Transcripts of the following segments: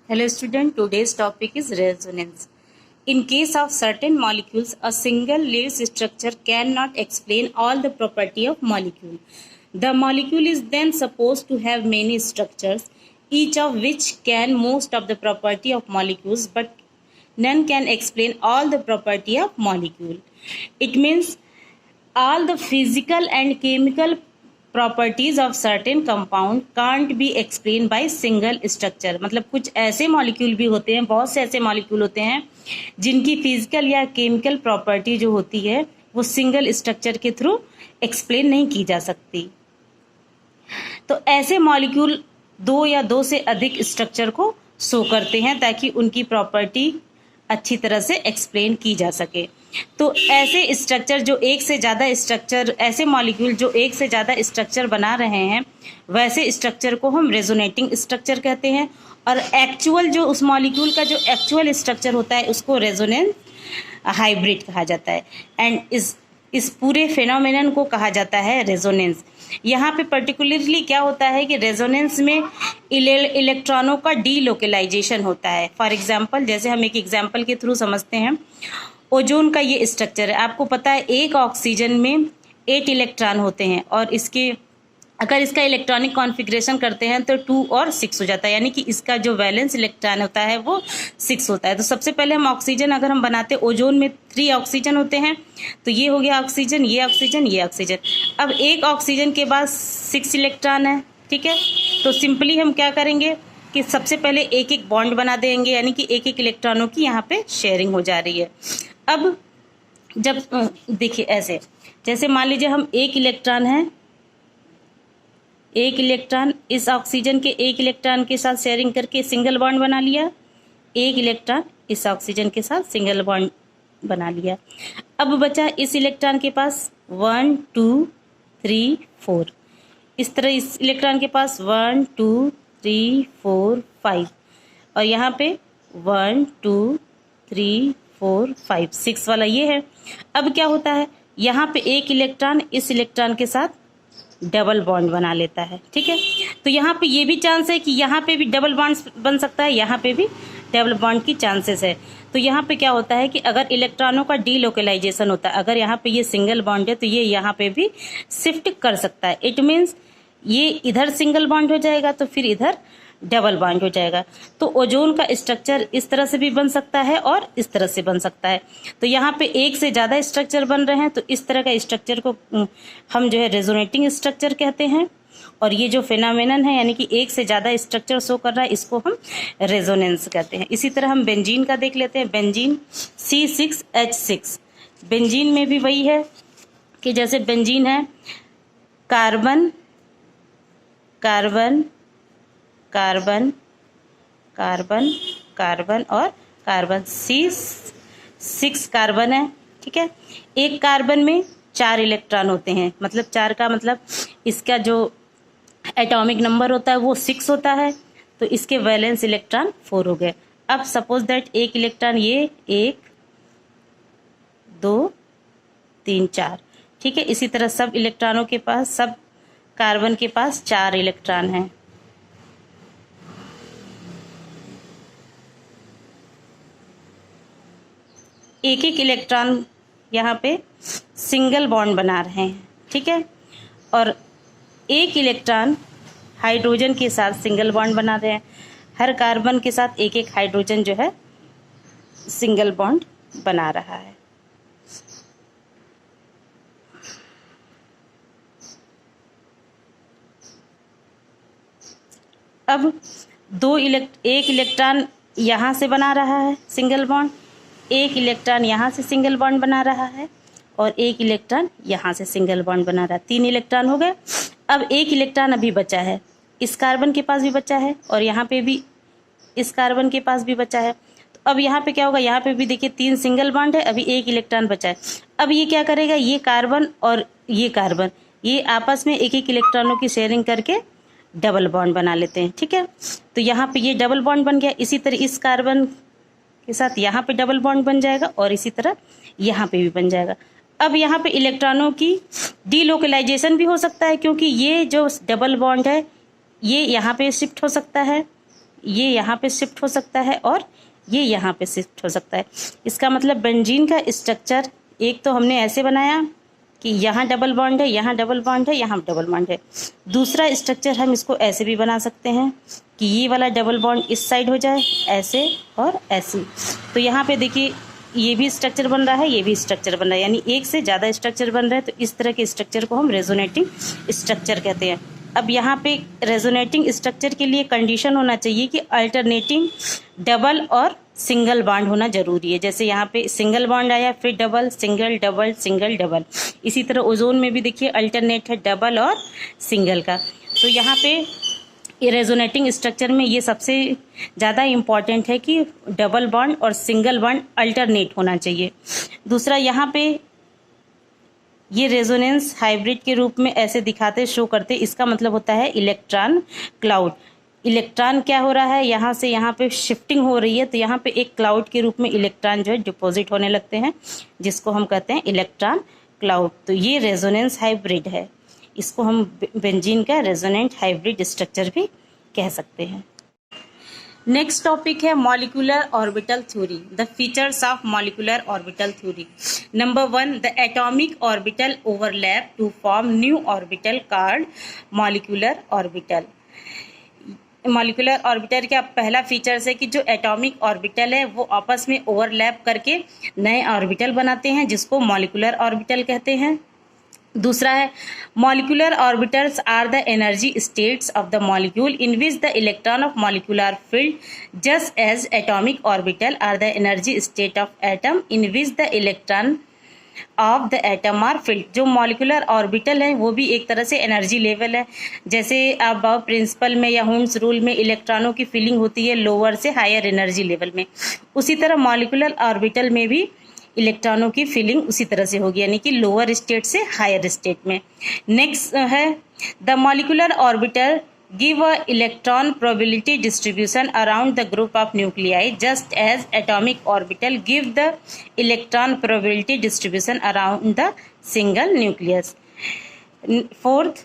Hello student, today's topic is resonance. In case of certain molecules, a single Lewis structure cannot explain all the property of molecule. The molecule is then supposed to have many structures, each of which can most of the property of molecules, but none can explain all the property of molecule. It means all the physical and chemical properties of certain compound can't be explain by single structure. मतलब कुछ ऐसे molecule भी होते हैं, बहुत से ऐसे molecule होते हैं जिनकी फिजिकल या केमिकल प्रॉपर्टी जो होती है वो सिंगल स्ट्रक्चर के थ्रू एक्सप्लेन नहीं की जा सकती। तो ऐसे मॉलिक्यूल दो या दो से अधिक स्ट्रक्चर को शो करते हैं ताकि उनकी प्रॉपर्टी अच्छी तरह से एक्सप्लेन की जा सके। तो ऐसे स्ट्रक्चर जो एक से ज़्यादा स्ट्रक्चर, ऐसे मॉलिक्यूल जो एक से ज़्यादा स्ट्रक्चर बना रहे हैं, वैसे स्ट्रक्चर को हम रेजोनेटिंग स्ट्रक्चर कहते हैं। और एक्चुअल जो उस मॉलिक्यूल का जो एक्चुअल स्ट्रक्चर होता है उसको रेजोनेंस हाइब्रिड कहा जाता है। एंड इस पूरे फिनोमेनन को कहा जाता है रेजोनेंस। यहाँ पे पर्टिकुलरली क्या होता है कि रेजोनेंस में इलेक्ट्रॉनों का डीलोकलाइजेशन होता है। फॉर एग्जांपल, जैसे हम एक एग्जांपल के थ्रू समझते हैं, ओजोन का ये स्ट्रक्चर है। आपको पता है एक ऑक्सीजन में 8 इलेक्ट्रॉन होते हैं और अगर इसका इलेक्ट्रॉनिक कॉन्फ़िगरेशन करते हैं तो 2 और 6 हो जाता है, यानी कि इसका जो वैलेंस इलेक्ट्रॉन होता है वो 6 होता है। तो सबसे पहले हम ऑक्सीजन अगर हम बनाते, ओजोन में 3 ऑक्सीजन होते हैं, तो ये हो गया ऑक्सीजन, ये ऑक्सीजन, ये ऑक्सीजन। अब एक ऑक्सीजन के बाद 6 इलेक्ट्रॉन है, ठीक है। तो सिंपली हम क्या करेंगे कि सबसे पहले एक एक बॉन्ड बना देंगे, यानी कि एक एक इलेक्ट्रॉनों की यहाँ पे शेयरिंग हो जा रही है। अब जब देखिए ऐसे, जैसे मान लीजिए हम एक इलेक्ट्रॉन है, एक इलेक्ट्रॉन इस ऑक्सीजन के एक इलेक्ट्रॉन के साथ शेयरिंग करके सिंगल बॉन्ड बना लिया, एक इलेक्ट्रॉन इस ऑक्सीजन के साथ सिंगल बॉन्ड बना लिया। अब बचा इस इलेक्ट्रॉन के पास 1 2 3 4, इस तरह इस इलेक्ट्रॉन के पास 1 2 3 4 5, और यहाँ पे 1 2 3 4 5 6 वाला ये है। अब क्या होता है, यहाँ पे एक इलेक्ट्रॉन इस इलेक्ट्रॉन के साथ डबल बॉन्ड बना लेता है, ठीक है। तो यहाँ पे ये भी चांस है कि यहाँ पे भी डबल बॉन्ड बन सकता है, यहाँ पे भी डबल बॉन्ड की चांसेस है। तो यहाँ पे क्या होता है कि अगर इलेक्ट्रॉनों का डीलोकलाइजेशन होता है, अगर यहाँ पे ये सिंगल बॉन्ड है तो ये यहाँ पे भी शिफ्ट कर सकता है। इट मीन्स ये इधर सिंगल बॉन्ड हो जाएगा तो फिर इधर डबल बॉन्ड हो जाएगा। तो ओजोन का स्ट्रक्चर इस तरह से भी बन सकता है और इस तरह से बन सकता है। तो यहाँ पे एक से ज़्यादा स्ट्रक्चर बन रहे हैं तो इस तरह का स्ट्रक्चर को हम जो है रेजोनेटिंग स्ट्रक्चर कहते हैं। और ये जो फिनोमेनन है, यानी कि एक से ज़्यादा स्ट्रक्चर शो कर रहा है, इसको हम रेजोनेंस कहते हैं। इसी तरह हम बेंजीन का देख लेते हैं। बेंजीन C6H6, बेंजीन में भी वही है कि जैसे बेंजीन है carbon carbon carbon carbon carbon और कार्बन, 6 कार्बन है, ठीक है। एक कार्बन में 4 इलेक्ट्रॉन होते हैं, मतलब 4 का मतलब इसका जो एटॉमिक नंबर होता है वो 6 होता है, तो इसके वैलेंस इलेक्ट्रॉन 4 हो गए। अब सपोज दैट एक इलेक्ट्रॉन, ये 1 2 3 4, ठीक है। इसी तरह सब इलेक्ट्रॉनों के पास, सब कार्बन के पास 4 इलेक्ट्रॉन हैं। एक एक इलेक्ट्रॉन यहाँ पे सिंगल बॉन्ड बना रहे हैं, ठीक है। और एक इलेक्ट्रॉन हाइड्रोजन के साथ सिंगल बॉन्ड बना रहे हैं। हर कार्बन के साथ एक एक हाइड्रोजन जो है सिंगल बॉन्ड बना रहा है। अब एक इलेक्ट्रॉन यहाँ से बना रहा है सिंगल बॉन्ड, एक इलेक्ट्रॉन यहाँ से सिंगल बॉन्ड बना रहा है, और एक इलेक्ट्रॉन यहाँ से सिंगल बॉन्ड बना रहा है। 3 इलेक्ट्रॉन हो गए। अब एक इलेक्ट्रॉन अभी बचा है, इस कार्बन के पास भी बचा है और यहाँ पे भी इस कार्बन के पास भी बचा है। तो अब यहाँ पे क्या होगा, यहाँ पे भी देखिए 3 सिंगल बॉन्ड है, अभी एक इलेक्ट्रॉन बचा है। अब ये क्या करेगा, ये कार्बन और ये कार्बन, ये आपस में एक एक इलेक्ट्रॉनों की शेयरिंग करके डबल बॉन्ड बना लेते हैं, ठीक है। तो यहाँ पे ये डबल बॉन्ड बन गया। इसी तरह इस कार्बन के साथ यहाँ पे डबल बॉन्ड बन जाएगा और इसी तरह यहाँ पे भी बन जाएगा। अब यहाँ पे इलेक्ट्रॉनों की डीलोकलाइजेशन भी हो सकता है, क्योंकि ये जो डबल बॉन्ड है ये यहाँ पे शिफ्ट हो सकता है, ये यहाँ पे शिफ्ट हो सकता है और ये यहाँ पे शिफ्ट हो सकता है। इसका मतलब बेंजीन का स्ट्रक्चर एक तो हमने ऐसे बनाया कि यहाँ डबल बॉन्ड है, यहाँ डबल बॉन्ड है, यहाँ डबल बॉन्ड है। दूसरा स्ट्रक्चर हम इसको ऐसे भी बना सकते हैं कि ये वाला डबल बॉन्ड इस साइड हो जाए, ऐसे और ऐसे। तो यहाँ पे देखिए ये भी स्ट्रक्चर बन रहा है, ये भी स्ट्रक्चर बन रहा है, यानी एक से ज़्यादा स्ट्रक्चर बन रहा है। तो इस तरह के स्ट्रक्चर को हम रेजोनेटिंग स्ट्रक्चर कहते हैं। अब यहाँ पे रेजोनेटिंग स्ट्रक्चर के लिए कंडीशन होना चाहिए कि अल्टरनेटिंग डबल और सिंगल बॉन्ड होना जरूरी है। जैसे यहाँ पे सिंगल बॉन्ड आया, फिर double, single, double, single, double. इसी तरह ओजोन में भी देखिए अल्टरनेट है डबल और सिंगल का। तो यहाँ पे ये रेजोनेटिंग स्ट्रक्चर में ये सबसे ज़्यादा इम्पॉर्टेंट है कि डबल बॉन्ड और सिंगल बॉन्ड अल्टरनेट होना चाहिए। दूसरा यहाँ पे ये रेजोनेंस हाइब्रिड के रूप में ऐसे दिखाते शो करते, इसका मतलब होता है इलेक्ट्रॉन क्लाउड। इलेक्ट्रॉन क्या हो रहा है, यहाँ से यहाँ पे शिफ्टिंग हो रही है, तो यहाँ पे एक क्लाउड के रूप में इलेक्ट्रॉन जो है डिपॉजिट होने लगते हैं, जिसको हम कहते हैं इलेक्ट्रॉन क्लाउड। तो ये रेजोनेंस हाइब्रिड है, इसको हम बेंजीन का रेजोनेंट हाइब्रिड स्ट्रक्चर भी कह सकते हैं। नेक्स्ट टॉपिक है molecular orbital theory, the features of molecular orbital theory. Number 1, the atomic orbital overlap to form new orbital called molecular orbital. Molecular orbital का पहला फीचर्स है कि जो एटॉमिक ऑर्बिटल है वो आपस में ओवरलैप करके नए ऑर्बिटल बनाते हैं, जिसको मॉलिक्यूलर ऑर्बिटल कहते हैं। दूसरा है molecular orbitals are the energy states of the molecule in which the electron of molecule are filled just as atomic orbital are the energy state of atom in which the electron of the atom are filled. जो molecular orbital है वो भी एक तरह से energy level है। जैसे आप प्रिंसिपल में या होम्स रूल में इलेक्ट्रॉनों की फिलिंग होती है लोअर से हायर एनर्जी लेवल में, उसी तरह मॉलिक्यूलर ऑर्बिटल में भी इलेक्ट्रॉनों की फिलिंग उसी तरह से होगी, यानी कि लोअर स्टेट से हायर स्टेट में। नेक्स्ट है the molecular orbital give a electron probability distribution around the group of nuclei just as atomic orbital give the electron probability distribution around the single nucleus. Fourth,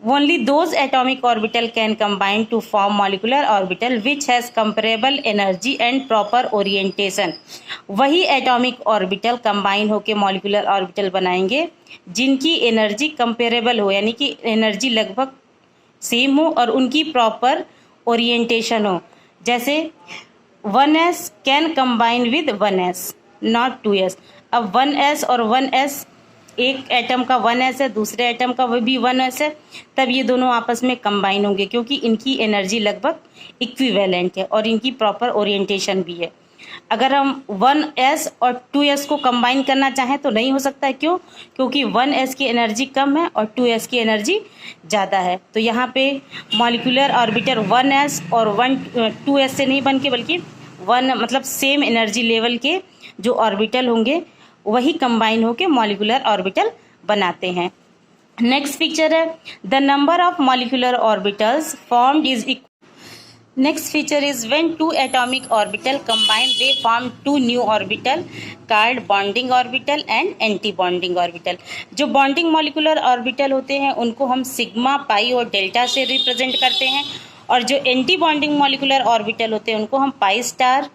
only those atomic orbital can combine to form molecular orbital which has comparable energy and proper orientation. वही atomic orbital combine होकर molecular orbital बनाएंगे जिनकी energy comparable हो, यानी कि energy लगभग same हो और उनकी प्रॉपर ओरिएंटेशन हो। जैसे 1s can combine with 1s, not 2s। अब 1s और 1s, एक एटम का 1s है, दूसरे एटम का वो भी 1s है, तब ये दोनों आपस में कंबाइन होंगे क्योंकि इनकी एनर्जी लगभग इक्विवेलेंट है और इनकी प्रॉपर ओरिएंटेशन भी है। अगर हम 1s और 2s को कंबाइन करना चाहें तो नहीं हो सकता है। क्यों? क्योंकि 1s की एनर्जी कम है और 2s की एनर्जी ज़्यादा है। तो यहाँ पे मॉलिक्यूलर ऑर्बिटल 1s और 2s से नहीं बन के बल्कि 1 मतलब सेम एनर्जी लेवल के जो ऑर्बिटल होंगे वही कंबाइन होकर मॉलिक्यूलर ऑर्बिटल बनाते हैं। नेक्स्ट फीचर है the number of molecular orbitals formed is equal. Next feature is when two atomic orbital combine, they form two new orbital called bonding orbital and anti-bonding orbital. जो bonding molecular orbital होते हैं उनको हम sigma, पाई और delta से represent करते हैं, और जो एंटी बॉन्डिंग molecular orbital होते हैं उनको हम pi star,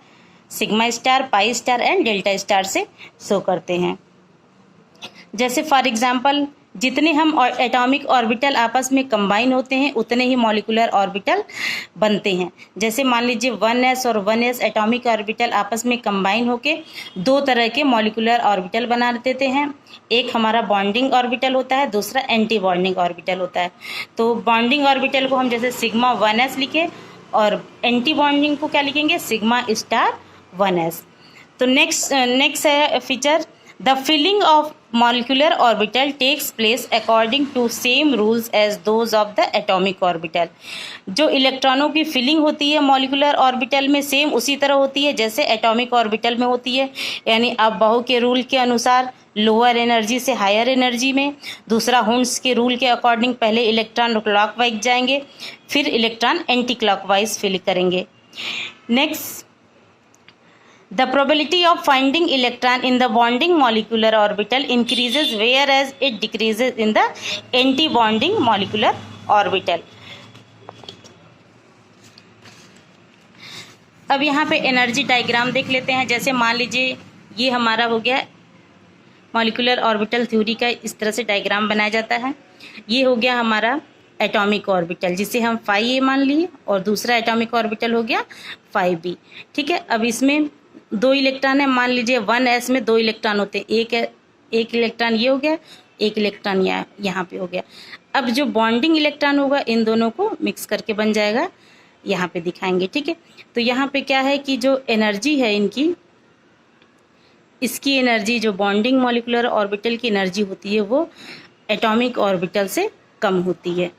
sigma star, pi star and delta star से शो करते हैं। जैसे फॉर एग्जाम्पल जितने हम एटॉमिक ऑर्बिटल आपस में कंबाइन होते हैं उतने ही मॉलिक्यूलर ऑर्बिटल बनते हैं। जैसे मान लीजिए 1s और 1s एटॉमिक ऑर्बिटल आपस में कंबाइन होके दो तरह के मॉलिक्यूलर ऑर्बिटल बना देते हैं। एक हमारा बॉन्डिंग ऑर्बिटल होता है, दूसरा एंटी बॉन्डिंग ऑर्बिटल होता है। तो बॉन्डिंग ऑर्बिटल को हम जैसे सिग्मा 1s लिखे और एंटी बॉन्डिंग को क्या लिखेंगे, सिग्मा स्टार 1s। तो नेक्स्ट है feature the filling of molecular orbital takes place according to same rules as those of the atomic orbital. जो इलेक्ट्रॉनों की फिलिंग होती है मॉलिक्यूलर ऑर्बिटल में सेम उसी तरह होती है जैसे एटॉमिक ऑर्बिटल में होती है, यानी अबाउ के रूल के अनुसार लोअर एनर्जी से हायर एनर्जी में। दूसरा हुंस के रूल के अकॉर्डिंग पहले इलेक्ट्रॉन क्लॉकवाइज जाएंगे, फिर इलेक्ट्रॉन एंटी क्लॉकवाइज फिल करेंगे। Next the probability of finding electron in the bonding molecular orbital increases whereas it decreases in the anti-bonding molecular orbital. अब यहाँ पे एनर्जी डायग्राम देख लेते हैं। जैसे मान लीजिए ये हमारा हो गया मॉलिक्यूलर ऑर्बिटल थ्योरी का, इस तरह से डायग्राम बनाया जाता है। ये हो गया हमारा एटॉमिक ऑर्बिटल, जिसे हम 5a मान लिए, और दूसरा एटॉमिक ऑर्बिटल हो गया 5b। ठीक है, अब इसमें 2 इलेक्ट्रॉन है। मान लीजिए 1s में 2 इलेक्ट्रॉन होते हैं, एक इलेक्ट्रॉन ये हो गया, एक इलेक्ट्रॉन यहाँ पे हो गया। अब जो बॉन्डिंग इलेक्ट्रॉन होगा इन दोनों को मिक्स करके बन जाएगा, यहाँ पे दिखाएंगे। ठीक है, तो यहाँ पे क्या है कि जो एनर्जी है इसकी एनर्जी, जो बॉन्डिंग मॉलिक्यूलर ऑर्बिटल की एनर्जी होती है, वो एटॉमिक ऑर्बिटल से कम होती है।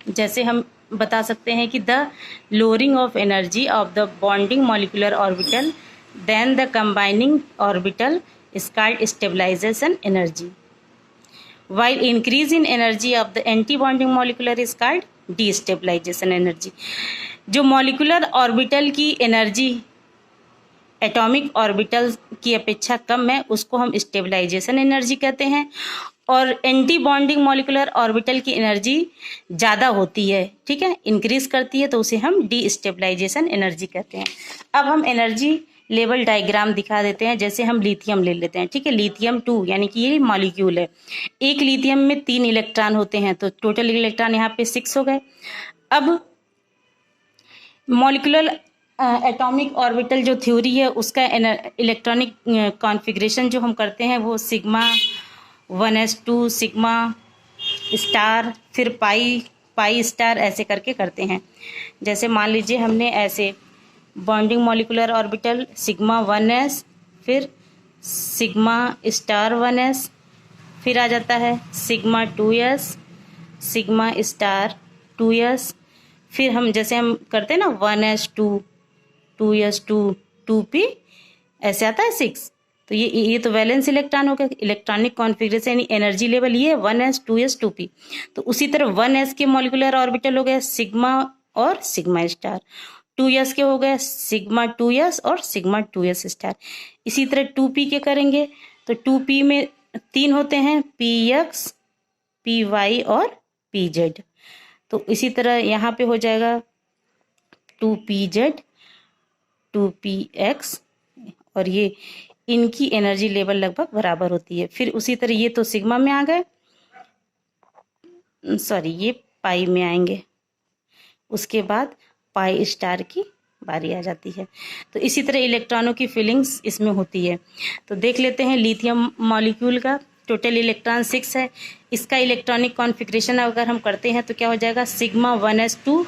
जैसे हम बता सकते हैं कि the lowering of energy of the bonding molecular orbital than the combining orbital is called stabilization energy, while increase in energy of the anti-bonding molecular is called destabilization energy। जो मॉलिक्यूलर ऑर्बिटल की energy atomic orbital की अपेक्षा कम है उसको हम stabilization energy कहते हैं, और एंटी बॉन्डिंग मॉलिक्यूलर ऑर्बिटल की एनर्जी ज़्यादा होती है, ठीक है, इंक्रीज करती है, तो उसे हम डीस्टेबलाइजेशन एनर्जी कहते हैं। अब हम एनर्जी लेवल डायग्राम दिखा देते हैं। जैसे हम लिथियम ले लेते हैं, ठीक है, लिथियम 2 यानी कि ये मॉलिक्यूल है। एक लिथियम में 3 इलेक्ट्रॉन होते हैं, तो टोटल इलेक्ट्रॉन यहाँ पे 6 हो गए। अब मॉलिक्यूलर एटॉमिक ऑर्बिटल जो थ्योरी है उसका इलेक्ट्रॉनिक कॉन्फ़िगरेशन जो हम करते हैं वो सिग्मा 1s2 सिग्मा स्टार फिर पाई स्टार ऐसे करके करते हैं। जैसे मान लीजिए हमने ऐसे bonding molecular orbital sigma 1s फिर सिग्मा स्टार 1s, फिर आ जाता है sigma 2s sigma star 2s, फिर हम जैसे हम करते हैं ना 1s2 2s2 2p ऐसे आता है 6। तो ये तो वैलेंस इलेक्ट्रॉन हो गया, इलेक्ट्रॉनिक कॉन्फ़िगरेशन यानी एनर्जी लेवल ये 1s 2s 2p। तो उसी तरह 1s के मॉलिक्यूलर ऑर्बिटल हो गए सिग्मा और सिग्मा स्टार, 2s के हो गए सिग्मा 2s और सिग्मा 2s स्टार। इसी तरह 2p के करेंगे तो 2p में 3 होते हैं px py और pz। तो इसी तरह यहाँ पे हो जाएगा 2pz 2px, और ये इनकी एनर्जी लेवल लगभग बराबर होती है। फिर उसी तरह ये तो सिग्मा में आ गए, सॉरी ये पाई में आएंगे, उसके बाद पाई स्टार की बारी आ जाती है। तो इसी तरह इलेक्ट्रॉनों की फीलिंग्स इसमें होती है। तो देख लेते हैं लिथियम मॉलिक्यूल का टोटल इलेक्ट्रॉन 6 है। इसका इलेक्ट्रॉनिक कॉन्फ़िगरेशन अगर हम करते हैं तो क्या हो जाएगा sigma 1s2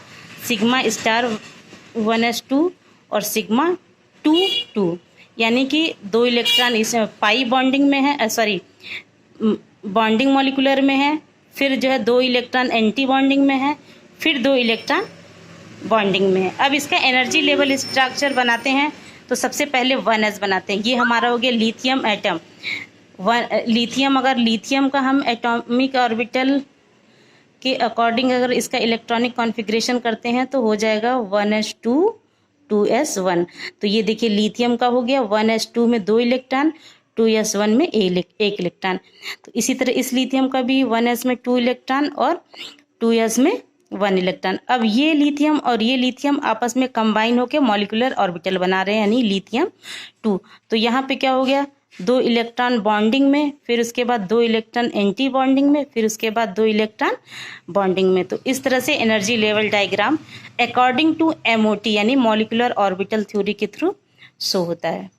sigma star 1s2 और सिग्मा 2 यानी कि 2 इलेक्ट्रॉन इस पाई बॉन्डिंग में है, सॉरी बॉन्डिंग मॉलिक्यूलर में है, फिर जो है 2 इलेक्ट्रॉन एंटी बॉन्डिंग में है, फिर 2 इलेक्ट्रॉन बॉन्डिंग में है। अब इसका एनर्जी लेवल स्ट्रक्चर बनाते हैं तो सबसे पहले 1s बनाते हैं। ये हमारा हो गया लिथियम एटम। लिथियम, अगर लिथियम का हम एटॉमिक ऑर्बिटल के अकॉर्डिंग अगर इसका इलेक्ट्रॉनिक कॉन्फ़िगरेशन करते हैं तो हो जाएगा 1s2 2s1। तो ये देखिए लिथियम का हो गया 1s2 में 2 इलेक्ट्रॉन 2s1 में 1 इलेक्ट्रॉन। तो इसी तरह इस लिथियम का भी 1s में 2 इलेक्ट्रॉन और 2s में 1 इलेक्ट्रॉन। अब ये लिथियम और ये लिथियम आपस में कंबाइन होकर मॉलिक्यूलर ऑर्बिटल बना रहे हैं यानी लिथियम 2। तो यहाँ पे क्या हो गया 2 इलेक्ट्रॉन बॉन्डिंग में, फिर उसके बाद 2 इलेक्ट्रॉन एंटी बॉन्डिंग में, फिर उसके बाद 2 इलेक्ट्रॉन बॉन्डिंग में। तो इस तरह से energy level diagram according to MOT यानी मॉलिक्यूलर ऑर्बिटल थ्योरी के थ्रू शो होता है।